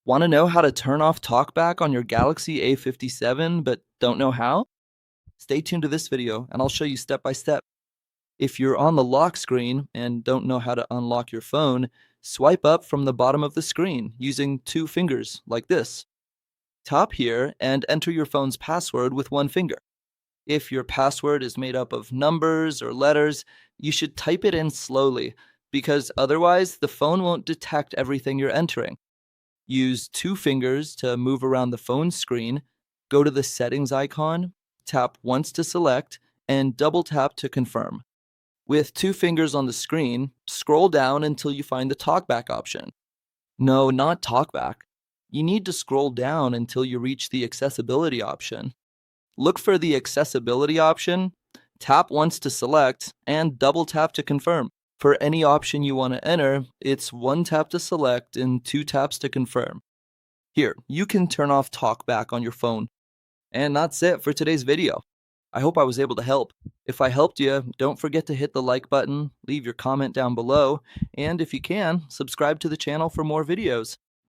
Want to know how to turn off TalkBack on your Galaxy A57 but don't know how? Stay tuned to this video and I'll show you step by step. If you're on the lock screen and don't know how to unlock your phone, swipe up from the bottom of the screen using two fingers like this. Tap here and enter your phone's password with one finger. If your password is made up of numbers or letters, you should type it in slowly because otherwise the phone won't detect everything you're entering. Use two fingers to move around the phone screen, go to the settings icon, tap once to select, and double tap to confirm. With two fingers on the screen, scroll down until you find the TalkBack option. No, not TalkBack. You need to scroll down until you reach the accessibility option. Look for the accessibility option, tap once to select, and double tap to confirm. For any option you want to enter, it's one tap to select and two taps to confirm. Here, you can turn off TalkBack on your phone. And that's it for today's video. I hope I was able to help. If I helped you, don't forget to hit the like button, leave your comment down below, and if you can, subscribe to the channel for more videos.